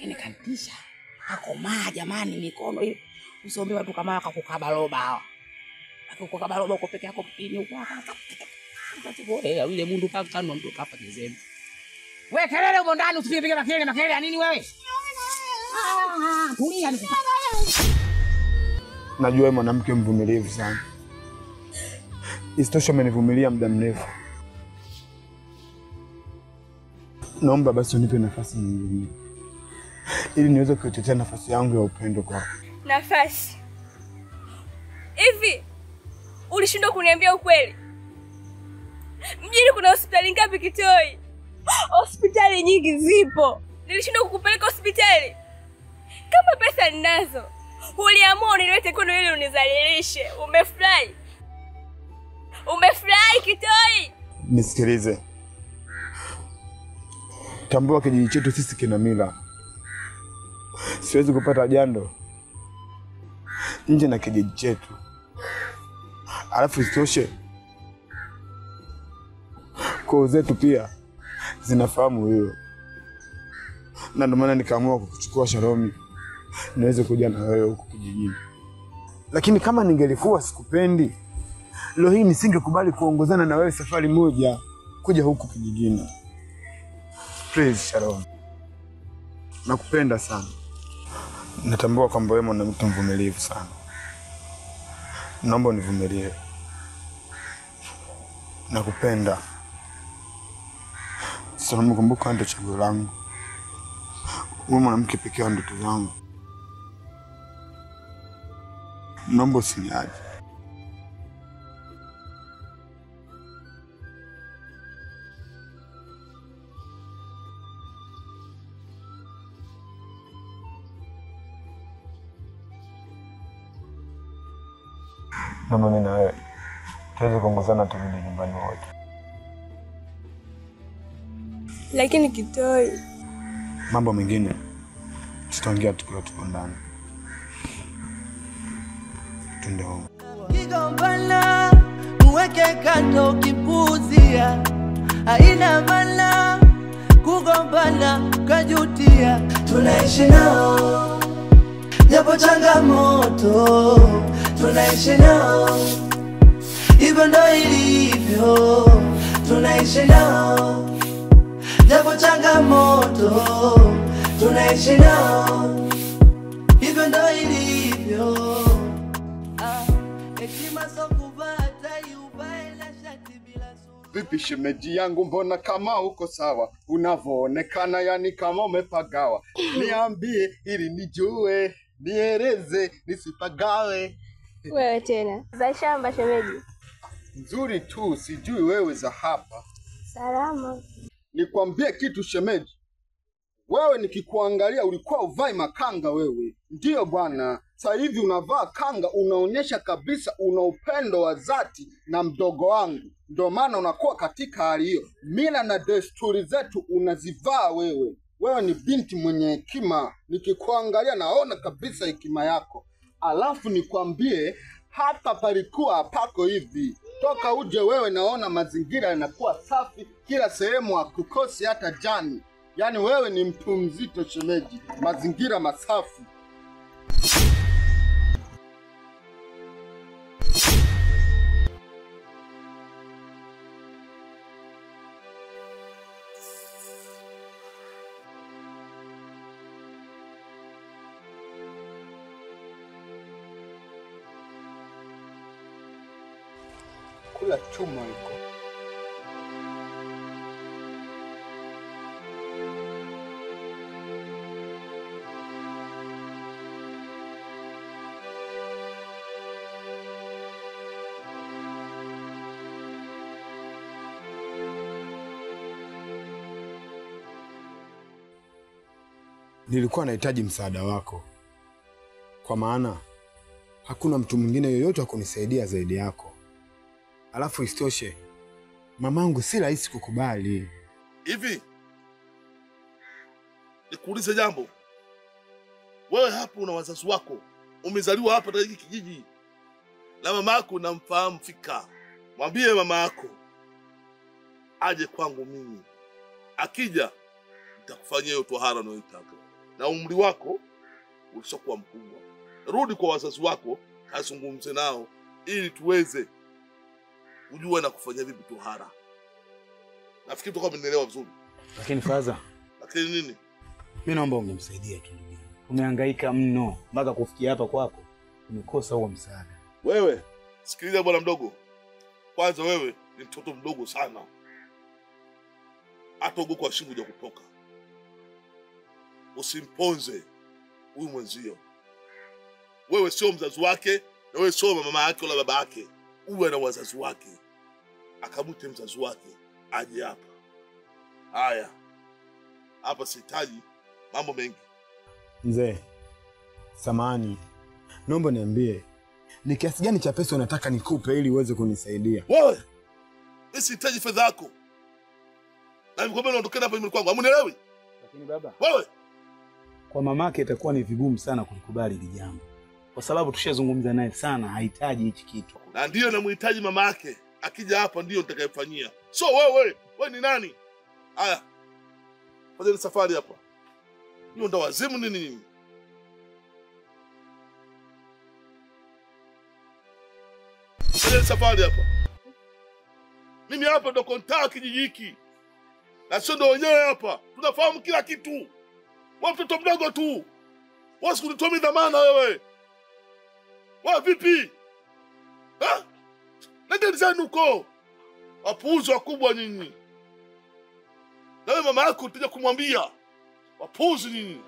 Lakini kantisha. Akoma jamani mikono hiyo. Usiombe watu kama wakakukaba roba hawa. Akukukaba roba uko peke yako pini huko. Yule mundu kano ndo hapa kizembe. Wewe kelele huko ndani usipige makelele ya nini wewe? Tulia nikupa. Najua wewe mwanamke mvumilivu sana. Isitoshe umenivumilia muda mrefu. Naomba basi unipe nafasi nyingine. Ili niweze kutetea nafasi yangu ya upendo kwako. Nafasi? Hivi ulishindwa kuniambia ukweli? Mjini kuna hospitali ngapi Kitoi? Hospitali nyingi zipo. Nilishindwa kukupeleka hospitali. Kama pesa ninazo, uliamua unilete kwenu ili unizalilishe. Umefurahi? Umefurahi Kitoi? Nisikilize. Tambua kijiji chetu sisi kina mila. Siwezi kupata jando nje na kijiji chetu. Alafu isitoshe koo zetu pia zinafahamu hiyo. Na ndio maana nikaamua kukuchukua Sharomi niweze kuja na wewe huko kijijini. Lakini kama ningelikuwa sikupendi, leo hii nisingekubali kuongozana na wewe safari moja kuja huko kijijini. Please Sharomi. Nakupenda sana. Natambua kwamba wewe ni mtu mvumilivu sana. Naomba univumilie. Nakupenda. Sasa mkumbuka ndo chaguo langu. Wewe mwanamke pekee wa ndoto zangu. Naomba usiniache. Mama mimi na wewe tuweze kuongozana turudi nyumbani wote. Lakini Kitoi, mambo mengine tutaongea tukiwa tuko ndani. Twende huko. Kigombana muweke kando kipuzia. Haina maana kugombana kajutia. Tunaishi nao japo changamoto. Tunaishi nao hivyo ndo ilivyo. Tunaishi nao japo changamoto. Tunaishi nao hivyo ndo ilivyo. Hekima sio kubata yubae na shati bila sura. Vipi shemeji yangu, mbona kama uko sawa? Unavoonekana yani kama umepagawa. Niambie ili nijue, nieleze nisipagawe. wewe tena. Za shamba shemeji? Nzuri tu, sijui wewe za hapa. Salama. Nikwambie kitu shemeji. Wewe nikikuangalia ulikuwa uvai makanga wewe. Ndiyo bwana. Sasa hivi unavaa kanga, unaonyesha kabisa una upendo wa dhati na mdogo wangu. Ndio maana unakuwa katika hali hiyo. Mila na desturi zetu unazivaa wewe. Wewe ni binti mwenye hekima. Nikikuangalia naona kabisa hekima yako. Alafu nikwambie hata palikuwa hapako hivi. Toka uje wewe naona mazingira yanakuwa safi, kila sehemu hakukosi hata jani. Yaani wewe ni mtu mzito shemeji, mazingira masafi. Kula chuma iko. Nilikuwa nahitaji msaada wako. Kwa maana hakuna mtu mwingine yoyote wa kunisaidia zaidi yako. Alafu isitoshe mamangu si rahisi kukubali. Hivi nikuulize jambo. Wewe hapo una wazazi wako. Umezaliwa hapa katika kijiji. Na mama yako namfahamu fika. Mwambie mama yako aje kwangu mimi. Akija nitakufanyia hiyo tohara unayoitaka. na umri wako ulishakuwa mkubwa. Rudi kwa wazazi wako, kazungumze nao ili tuweze ujue na kufanya vipi tohara. Nafikiri tutakuwa tumeelewa vizuri. Lakini Faza, lakini nini? Mimi naomba ungemsaidia tu ndugu. Umehangaika mno mpaka kufikia hapa kwako. Umekosa huo msaada. Wewe, sikiliza bwana mdogo. Kwanza wewe ni mtoto mdogo sana. Hata ugo kwa shingo ya kutoka. Usimponze huyu mwenzio. Wewe sio mzazi wake, na wewe sio mama yake wala baba yake. Uwe na wazazi wake. Akamute mzazi wake aje hapa. Haya. Hapa sihitaji mambo mengi. Mzee, samahani. Naomba niambie, ni kiasi gani cha pesa unataka nikupe ili uweze kunisaidia? Wewe, mimi sihitaji fedha yako. Na nikwambia unaondokea hapa nyumbani kwangu. Hamunielewi? Lakini baba, wewe kwa mamake itakuwa ni vigumu sana kulikubali hili jambo. Kwa sababu tushazungumza naye sana, hahitaji hichi kitu. Na ndio namhitaji mama yake. Akija hapa ndio nitakayefanyia. So wewe ni nani? Haya. Fanya safari hapa. Hiyo ndo wazimu nini? Fanya safari hapa. Mimi hapa ndo kontaa kijiji hiki. Na sio ndo wenyewe hapa. Tunafahamu kila kitu. Wewe mtoto mdogo tu. Wewe sikunitoa dhamana wewe. Wewe vipi? Ha? Nenda zenu huko. Wapuuzi wakubwa nyinyi. Na wewe mama yako utaje kumwambia. Wapuuzi nyinyi.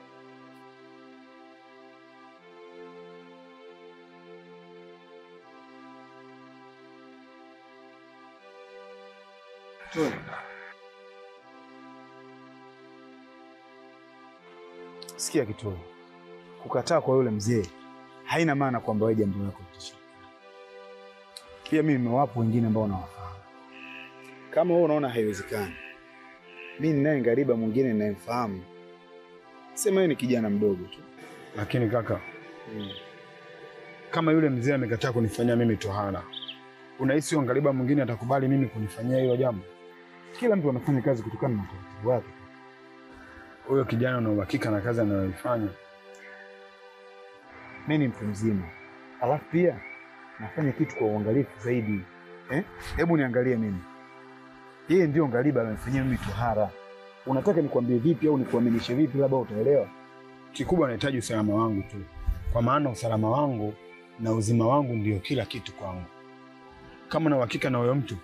Sikia Kitoro. Kukataa kwa yule mzee haina maana kwamba wewe jambo lako litashika. Pia mimi nimewapo wengine ambao nawafahamu. Kama wewe unaona haiwezekani, mimi ninaye ngariba mwingine ninayemfahamu. Sema yeye ni kijana mdogo tu. Lakini kaka, kama yule mzee amekataa kunifanyia mimi tohara, unahisi huyo ngariba mwingine atakubali mimi kunifanyia hilo jambo? Kila mtu anafanya kazi kutokana na utaratibu wake. Huyo kijana ana uhakika na kazi anayoifanya. Mimi ni mtu mzima. Alafu pia nafanya kitu kwa uangalifu zaidi. Hebu niangalie mimi. Yeye ndio ngariba ananifanyia mimi tohara. Unataka nikwambie vipi au nikuaminishe vipi labda utaelewa? Kikubwa nahitaji usalama wangu tu. Kwa maana usalama wangu na uzima wangu ndio kila kitu kwangu. Kama na uhakika na huyo mtu,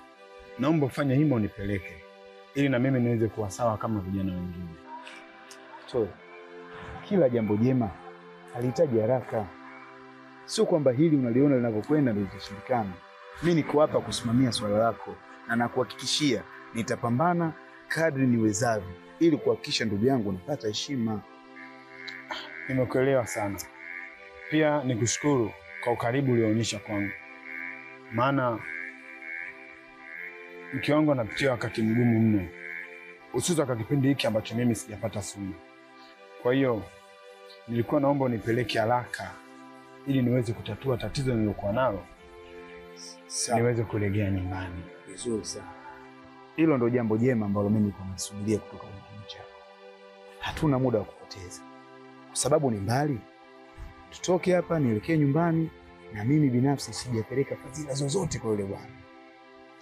naomba ufanye hima unipeleke ili na mimi niweze kuwa sawa kama vijana wengine. Kila jambo jema halihitaji haraka. Sio kwamba hili unaliona linavyokwenda ndio litashindikana. Mimi niko hapa kusimamia swala lako na nakuhakikishia nitapambana kadri niwezavyo ili kuhakikisha ndugu yangu anapata heshima. Nimekuelewa sana. Pia nikushukuru kwa ukaribu ulioonyesha kwangu. Maana mke wangu anapitia wakati mgumu mno. Hususan kwa kipindi hiki ambacho mimi sijapata sumu. Kwa hiyo nilikuwa naomba unipeleke haraka ili niweze kutatua tatizo nilokuwa nalo. Niweze kurejea nyumbani. Vizuri sana. Hilo ndio jambo jema ambalo mimi niko nasubiria kutoka kwa kinywa chako. Hatuna muda wa kupoteza. Kwa sababu ni mbali. Tutoke hapa nielekee nyumbani na mimi binafsi sijapeleka fadhila zozote kwa yule bwana.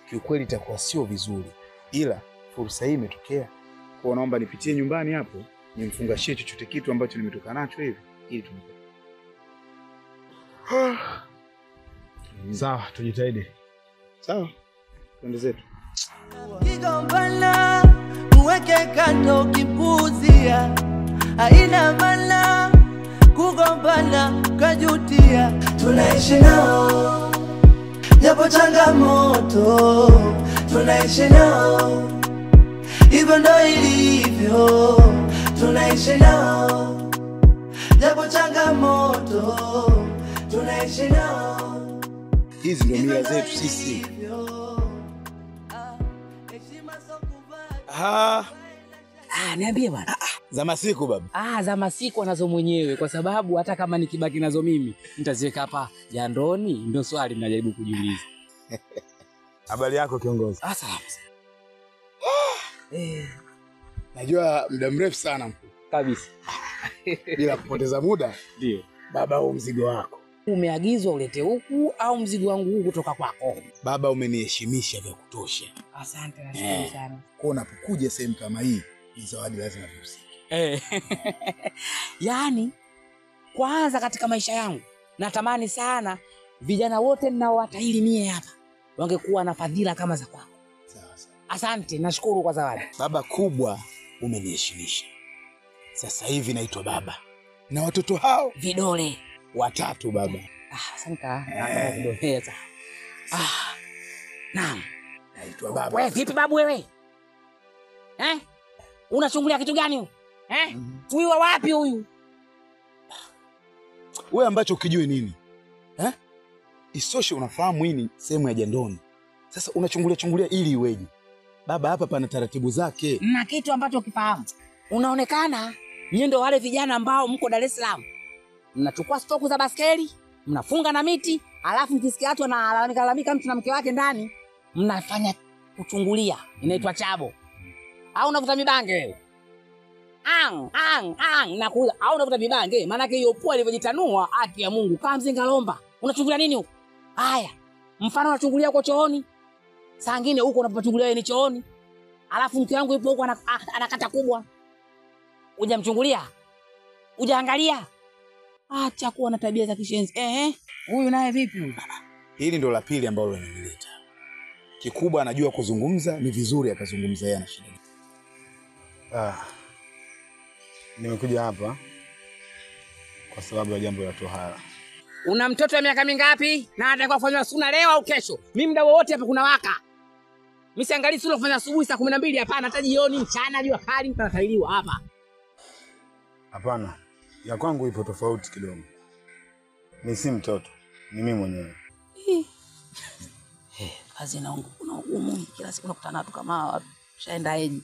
Kiukweli itakuwa sio vizuri. Ila fursa hii imetokea. Kwa naomba nipitie nyumbani hapo, nimfungashie chochote kitu ambacho nimetoka nacho hivi ili tumpe. Sawa, tujitahidi. Sawa. Twende zetu. Kigombana muweke kando kipuzia, haina maana kugombana kajutia. Tunaishi nao japo changamoto, tunaishi nao hivyo ndo ilivyo. Tunaishi nao japo changamoto, tunaishi nao. Hizi ndio mila zetu sisi. Niambie bwana. Za masiku baba. Za masiku anazo mwenyewe kwa sababu hata kama nikibaki nazo mimi nitaziweka hapa jandoni, ndio swali ninajaribu kujiuliza. Habari yako kiongozi? Salama. Najua muda mrefu sana mkuu. Kabisa. Bila kupoteza muda. Ndio. Baba, huu mzigo wako. Umeagizwa ulete huku au mzigo wangu huu kutoka kwako? Baba, umeniheshimisha vya kutosha. Asante, nashukuru sana. Kwa unapokuja sehemu kama hii, ni zawadi lazima vihusike. Yaani kwanza katika maisha yangu natamani sana vijana wote ninaowatahiri mie hapa wangekuwa na fadhila kama za kwako. Sawa sawa. Asante, nashukuru kwa zawadi. Baba kubwa, umeniheshimisha. Sasa hivi naitwa baba. Na watoto hao Vidole 3 baba. asante. Vidole. Naam. Naitwa baba. Wewe vipi babu wewe? Unachungulia kitu gani huyu? Huyu wa wapi huyu? Wewe ambacho ukijui nini? Isoshe unafahamu hii ni sehemu ya jandoni. Sasa unachungulia ili iweje? Baba, hapa pana taratibu zake. Na kitu ambacho ukifahamu. Unaonekana nyinyi ndio wale vijana ambao mko Dar es Salaam. Mnachukua stoku za baskeli, mnafunga na miti, alafu mkisikia watu wanalalamika mtu na mke wake ndani, mnafanya kuchungulia. Inaitwa chabo. Au unavuta mibange wewe? Nakuuliza, au unavuta mibange? Maana yake hiyo pua ilivyojitanua, haki ya Mungu, kama mzinga lomba. Unachungulia nini huko? Haya. Mfano unachungulia kwa chooni. Saa nyingine huko unapachungulia ni chooni. Alafu mke wangu yupo huko anakata kubwa. Hujamchungulia? Hujaangalia? Acha kuwa na tabia za kishenzi. Huyu naye vipi huyu? Hili ndo la pili ambalo linanileta. Kikubwa anajua kuzungumza, ni vizuri akazungumza yeye ana shida. Nimekuja hapa kwa sababu ya jambo la tohara. Una mtoto wa miaka mingapi? Na anataka kufanywa suna leo au kesho? Mimi muda wote hapa kuna waka. Mimi siangalii sura kufanya asubuhi saa 12 hapana, hata jioni, mchana, jua kali mtatahiriwa hapa. Hapana. Ya kwangu ipo tofauti kidogo. Ni si mtoto, ni mimi mwenyewe. Kazi na ugumu, kila siku nakutana watu kama watu. Shaenda eji.